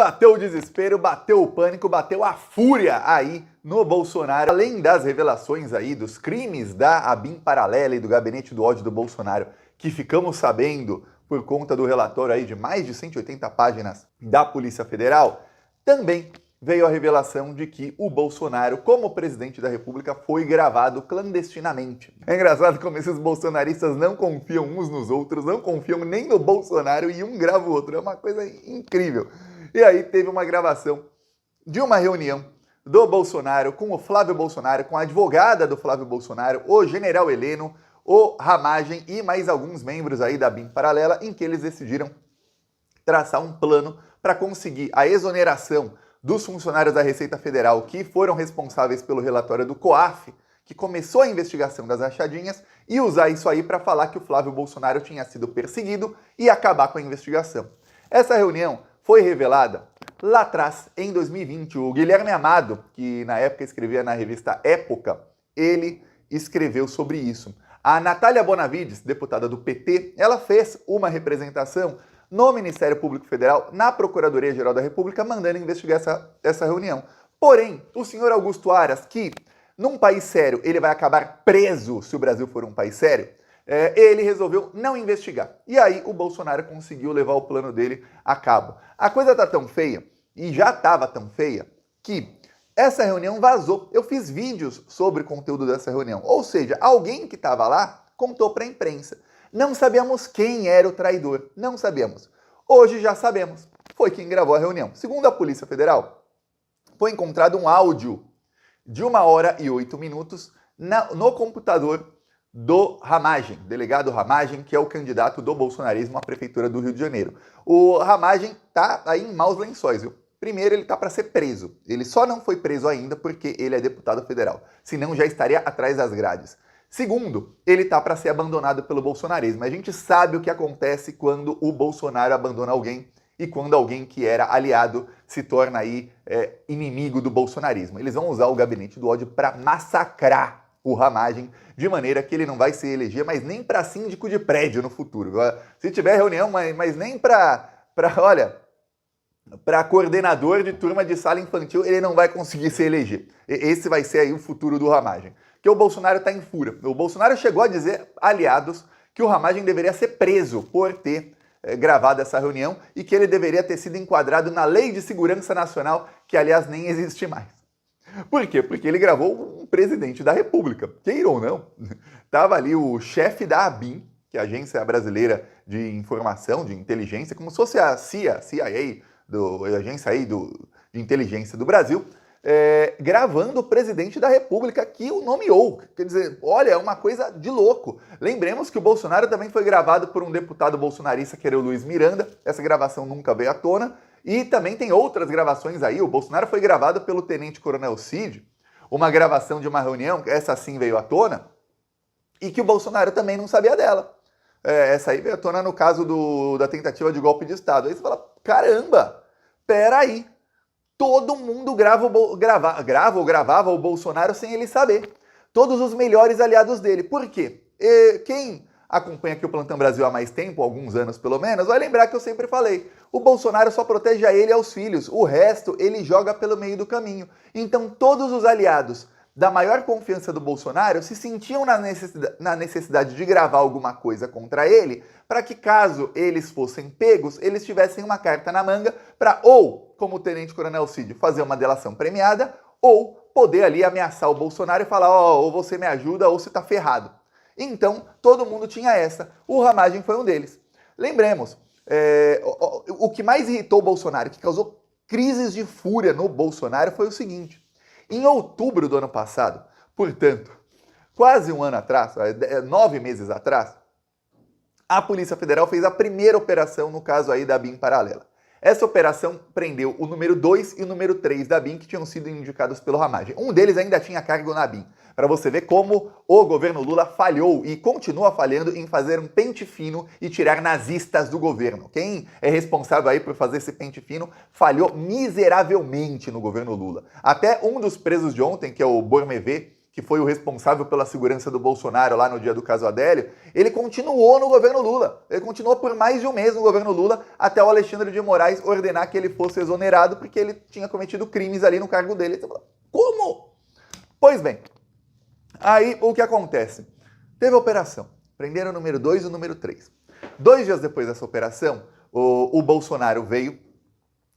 Bateu o desespero, bateu o pânico, bateu a fúria aí no Bolsonaro. Além das revelações aí dos crimes da ABIN paralela e do gabinete do ódio do Bolsonaro, que ficamos sabendo por conta do relatório aí de mais de 180 páginas da Polícia Federal, também veio a revelação de que o Bolsonaro, como presidente da República, foi gravado clandestinamente. É engraçado como esses bolsonaristas não confiam uns nos outros, não confiam nem no Bolsonaro e um grava o outro. É uma coisa incrível. E aí teve uma gravação de uma reunião do Bolsonaro com o Flávio Bolsonaro, com a advogada do Flávio Bolsonaro, o general Heleno, o Ramagem e mais alguns membros aí da ABIN paralela, em que eles decidiram traçar um plano para conseguir a exoneração dos funcionários da Receita Federal que foram responsáveis pelo relatório do COAF, que começou a investigação das rachadinhas, e usar isso aí para falar que o Flávio Bolsonaro tinha sido perseguido e acabar com a investigação. Essa reunião foi revelada lá atrás, em 2020. O Guilherme Amado, que na época escrevia na revista Época, ele escreveu sobre isso. A Natália Bonavides, deputada do PT, ela fez uma representação no Ministério Público Federal, na Procuradoria-Geral da República, mandando investigar essa reunião. Porém, o senhor Augusto Aras, que num país sério ele vai acabar preso se o Brasil for um país sério, ele resolveu não investigar. E aí o Bolsonaro conseguiu levar o plano dele a cabo. A coisa tá tão feia, e já estava tão feia, que essa reunião vazou. Eu fiz vídeos sobre o conteúdo dessa reunião. Ou seja, alguém que estava lá contou para a imprensa. Não sabíamos quem era o traidor. Não sabíamos. Hoje já sabemos. Foi quem gravou a reunião. Segundo a Polícia Federal, foi encontrado um áudio de 1 hora e 8 minutos no computador do Ramagem, delegado Ramagem, que é o candidato do bolsonarismo à Prefeitura do Rio de Janeiro. O Ramagem tá aí em maus lençóis, viu? Primeiro, ele tá para ser preso. Ele só não foi preso ainda porque ele é deputado federal. Senão já estaria atrás das grades. Segundo, ele tá para ser abandonado pelo bolsonarismo. A gente sabe o que acontece quando o Bolsonaro abandona alguém e quando alguém que era aliado se torna aí inimigo do bolsonarismo. Eles vão usar o gabinete do ódio para massacrar o Ramagem, de maneira que ele não vai se eleger, mas nem para síndico de prédio no futuro. Se tiver reunião, mas nem para coordenador de turma de sala infantil, ele não vai conseguir se eleger. Esse vai ser aí o futuro do Ramagem. Porque o Bolsonaro está em fúria. O Bolsonaro chegou a dizer, aliados, que o Ramagem deveria ser preso por ter gravado essa reunião e que ele deveria ter sido enquadrado na Lei de Segurança Nacional, que aliás nem existe mais. Por quê? Porque ele gravou um presidente da República. Queira ou não, estava ali o chefe da ABIN, que é a Agência Brasileira de Informação, de Inteligência, como se fosse a CIA, a Agência aí de Inteligência do Brasil, gravando o presidente da República que o nomeou. Quer dizer, olha, é uma coisa de louco. Lembremos que o Bolsonaro também foi gravado por um deputado bolsonarista, que era o Luiz Miranda. Essa gravação nunca veio à tona. E também tem outras gravações aí. O Bolsonaro foi gravado pelo Tenente Coronel Cid, uma gravação de uma reunião, essa sim veio à tona, e que o Bolsonaro também não sabia dela. Essa aí veio à tona no caso da tentativa de golpe de Estado. Aí você fala, caramba, peraí, todo mundo gravava o Bolsonaro sem ele saber. Todos os melhores aliados dele. Por quê? Quem acompanha aqui o Plantão Brasil há mais tempo, alguns anos pelo menos, vai lembrar que eu sempre falei, o Bolsonaro só protege a ele e aos filhos, o resto ele joga pelo meio do caminho. Então todos os aliados da maior confiança do Bolsonaro se sentiam na necessidade de gravar alguma coisa contra ele, para que caso eles fossem pegos, eles tivessem uma carta na manga para ou, como o Tenente Coronel Cid, fazer uma delação premiada, ou poder ali ameaçar o Bolsonaro e falar, ou você me ajuda ou você tá ferrado. Então, todo mundo tinha essa. O Ramagem foi um deles. Lembremos, o que mais irritou o Bolsonaro, que causou crises de fúria no Bolsonaro, foi o seguinte. Em outubro do ano passado, portanto, quase um ano atrás, 9 meses atrás, a Polícia Federal fez a primeira operação no caso aí da ABIN paralela. Essa operação prendeu o número 2 e o número 3 da ABIN, que tinham sido indicados pelo Ramagem. Um deles ainda tinha cargo na ABIN, para você ver como o governo Lula falhou e continua falhando em fazer um pente fino e tirar nazistas do governo. Quem é responsável aí por fazer esse pente fino falhou miseravelmente no governo Lula. Até um dos presos de ontem, que é o Bormevê, que foi o responsável pela segurança do Bolsonaro lá no dia do caso Adélio, ele continuou no governo Lula. Ele continuou por mais de um mês no governo Lula, até o Alexandre de Moraes ordenar que ele fosse exonerado porque ele tinha cometido crimes ali no cargo dele. Você fala, como? Pois bem, aí o que acontece? Teve a operação, prenderam o número 2 e o número 3. 2 dias depois dessa operação, o Bolsonaro veio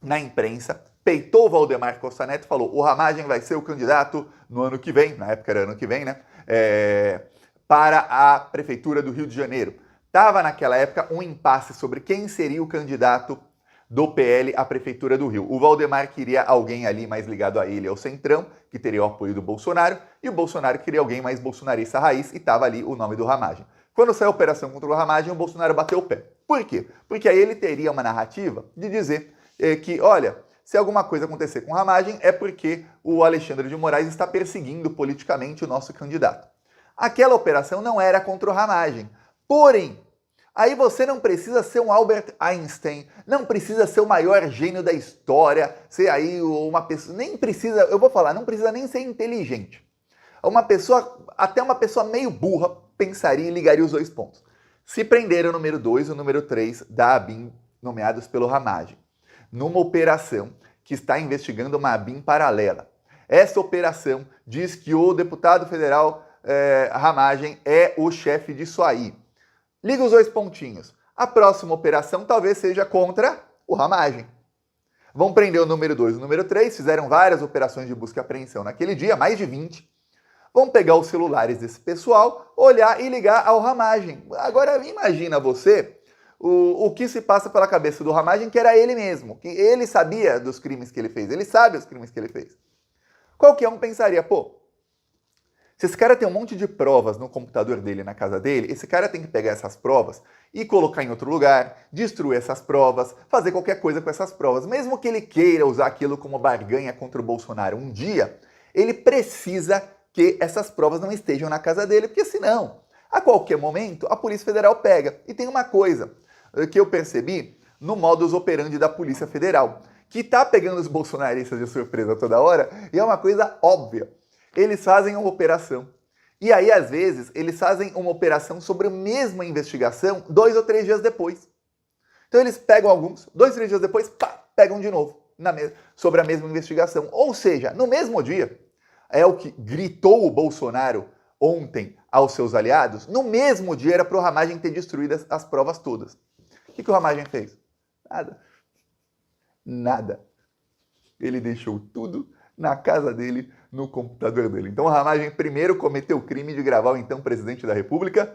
na imprensa, peitou o Valdemar Costa Neto e falou: o Ramagem vai ser o candidato no ano que vem, na época era ano que vem, né? Para a Prefeitura do Rio de Janeiro. Tava naquela época um impasse sobre quem seria o candidato do PL à Prefeitura do Rio. O Valdemar queria alguém ali mais ligado a ele, ao Centrão, que teria o apoio do Bolsonaro, e o Bolsonaro queria alguém mais bolsonarista raiz, e estava ali o nome do Ramagem. Quando saiu a operação contra o Ramagem, o Bolsonaro bateu o pé. Por quê? Porque aí ele teria uma narrativa de dizer que, olha, se alguma coisa acontecer com o Ramagem é porque o Alexandre de Moraes está perseguindo politicamente o nosso candidato. Aquela operação não era contra o Ramagem. Porém, aí você não precisa ser um Albert Einstein, não precisa ser o maior gênio da história, ser aí uma pessoa, nem precisa, eu vou falar, não precisa nem ser inteligente. Até uma pessoa meio burra pensaria e ligaria os dois pontos. Se prenderam o número 2 e o número 3 da ABIN, nomeados pelo Ramagem, numa operação que está investigando uma ABIN paralela. Essa operação diz que o deputado federal Ramagem é o chefe disso aí. Liga os dois pontinhos. A próxima operação talvez seja contra o Ramagem. Vão prender o número 2 e o número 3, fizeram várias operações de busca e apreensão naquele dia, mais de 20. Vão pegar os celulares desse pessoal, olhar e ligar ao Ramagem. Agora imagina você o que se passa pela cabeça do Ramagem, que era ele mesmo, que ele sabia dos crimes que ele fez, ele sabe os crimes que ele fez. Qualquer um pensaria, pô, se esse cara tem um monte de provas no computador dele, na casa dele, esse cara tem que pegar essas provas e colocar em outro lugar, destruir essas provas, fazer qualquer coisa com essas provas. Mesmo que ele queira usar aquilo como barganha contra o Bolsonaro um dia, ele precisa que essas provas não estejam na casa dele, porque senão, a qualquer momento, a Polícia Federal pega. E tem uma coisa que eu percebi no modus operandi da Polícia Federal, que tá pegando os bolsonaristas de surpresa toda hora, e é uma coisa óbvia. Eles fazem uma operação, e aí, às vezes, eles fazem uma operação sobre a mesma investigação 2 ou 3 dias depois. Então eles pegam alguns, 2, 3 dias depois, pá, pegam de novo, sobre a mesma investigação. Ou seja, no mesmo dia, é o que gritou o Bolsonaro ontem aos seus aliados, no mesmo dia era para o Ramagem ter destruído as provas todas. O que o Ramagem fez? Nada. Nada. Ele deixou tudo na casa dele, no computador dele. Então o Ramagem primeiro cometeu o crime de gravar o então presidente da República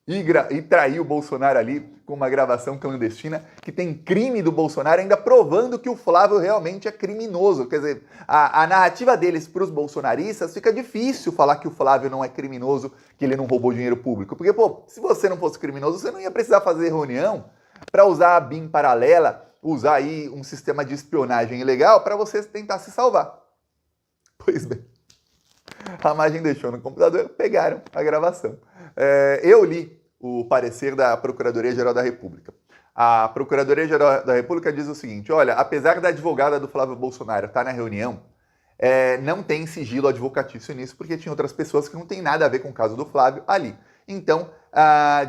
e trair o Bolsonaro ali com uma gravação clandestina que tem crime do Bolsonaro, ainda provando que o Flávio realmente é criminoso. Quer dizer, a narrativa deles para os bolsonaristas fica difícil falar que o Flávio não é criminoso, que ele não roubou dinheiro público. Porque, pô, se você não fosse criminoso, você não ia precisar fazer reunião para usar a BIM paralela, usar aí um sistema de espionagem ilegal para você tentar se salvar. Pois bem, a Ramagem deixou no computador, pegaram a gravação. Eu li o parecer da Procuradoria-Geral da República. A Procuradoria-Geral da República diz o seguinte: olha, apesar da advogada do Flávio Bolsonaro estar na reunião, não tem sigilo advocatício nisso, porque tinha outras pessoas que não tem nada a ver com o caso do Flávio ali. Então,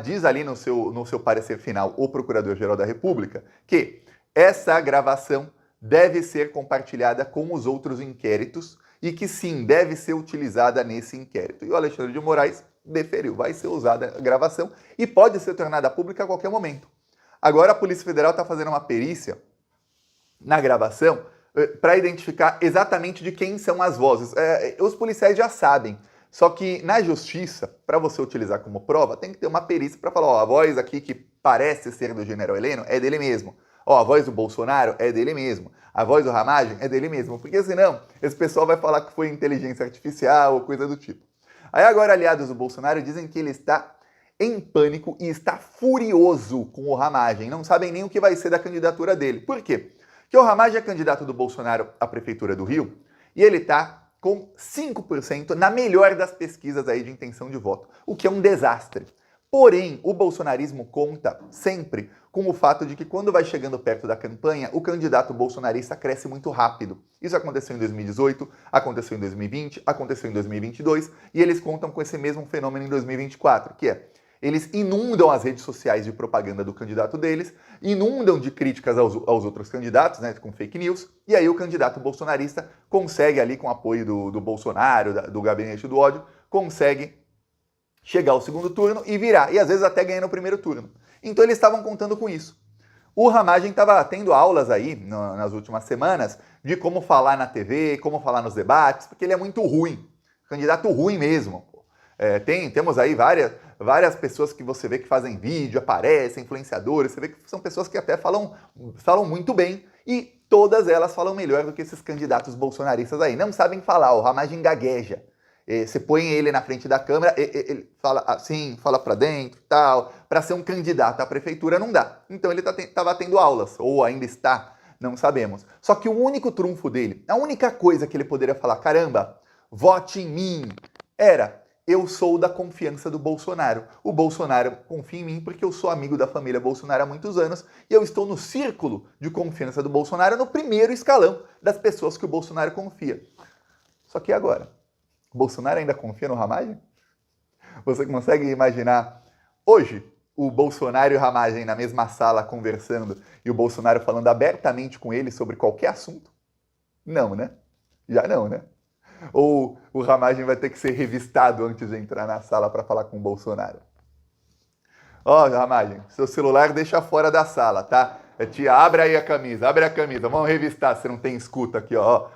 diz ali no seu parecer final o Procurador-Geral da República que essa gravação deve ser compartilhada com os outros inquéritos e que sim, deve ser utilizada nesse inquérito. E o Alexandre de Moraes deferiu, vai ser usada a gravação e pode ser tornada pública a qualquer momento. Agora a Polícia Federal está fazendo uma perícia na gravação para identificar exatamente de quem são as vozes. Os policiais já sabem, só que na justiça, para você utilizar como prova, tem que ter uma perícia para falar, ó, a voz aqui que parece ser do General Heleno é dele mesmo. Ó, a voz do Bolsonaro é dele mesmo. A voz do Ramagem é dele mesmo. Porque senão, esse pessoal vai falar que foi inteligência artificial ou coisa do tipo. Aí agora, aliados do Bolsonaro dizem que ele está em pânico e está furioso com o Ramagem. Não sabem nem o que vai ser da candidatura dele. Por quê? Porque o Ramagem é candidato do Bolsonaro à Prefeitura do Rio e ele está com 5% na melhor das pesquisas aí de intenção de voto, o que é um desastre. Porém, o bolsonarismo conta sempre com o fato de que quando vai chegando perto da campanha, o candidato bolsonarista cresce muito rápido. Isso aconteceu em 2018, aconteceu em 2020, aconteceu em 2022 e eles contam com esse mesmo fenômeno em 2024, que é eles inundam as redes sociais de propaganda do candidato deles, inundam de críticas aos outros candidatos, né, com fake news, e aí o candidato bolsonarista consegue ali, com o apoio do Bolsonaro, do gabinete do ódio, consegue chegar ao segundo turno e virar, e às vezes até ganhar no primeiro turno. Então eles estavam contando com isso. O Ramagem estava tendo aulas aí nas últimas semanas de como falar na TV, como falar nos debates, porque ele é muito ruim, candidato ruim mesmo. Temos aí várias pessoas que você vê que fazem vídeo, aparecem, influenciadores, você vê que são pessoas que até falam muito bem e todas elas falam melhor do que esses candidatos bolsonaristas aí. Não sabem falar, o Ramagem gagueja. Você põe ele na frente da câmera, ele fala assim, fala pra dentro e tal. Para ser um candidato à prefeitura não dá. Então ele estava tendo aulas, ou ainda está, não sabemos. Só que o único trunfo dele, a única coisa que ele poderia falar, caramba, vote em mim, era: eu sou da confiança do Bolsonaro. O Bolsonaro confia em mim porque eu sou amigo da família Bolsonaro há muitos anos e eu estou no círculo de confiança do Bolsonaro, no primeiro escalão das pessoas que o Bolsonaro confia. Só que agora? O Bolsonaro ainda confia no Ramagem? Você consegue imaginar hoje o Bolsonaro e o Ramagem na mesma sala conversando e o Bolsonaro falando abertamente com ele sobre qualquer assunto? Não, né? Já não, né? Ou o Ramagem vai ter que ser revistado antes de entrar na sala para falar com o Bolsonaro? Ó, Ramagem, seu celular deixa fora da sala, tá? Tia, abre aí a camisa, vamos revistar se não tem escuta aqui, ó.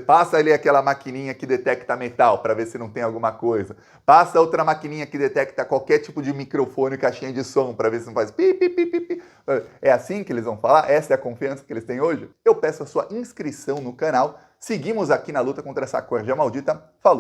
Passa ali aquela maquininha que detecta metal para ver se não tem alguma coisa. Passa outra maquininha que detecta qualquer tipo de microfone e caixinha de som para ver se não faz pi, pi, pi, pi, pi. É assim que eles vão falar? Essa é a confiança que eles têm hoje? Eu peço a sua inscrição no canal. Seguimos aqui na luta contra essa corja maldita. Falou!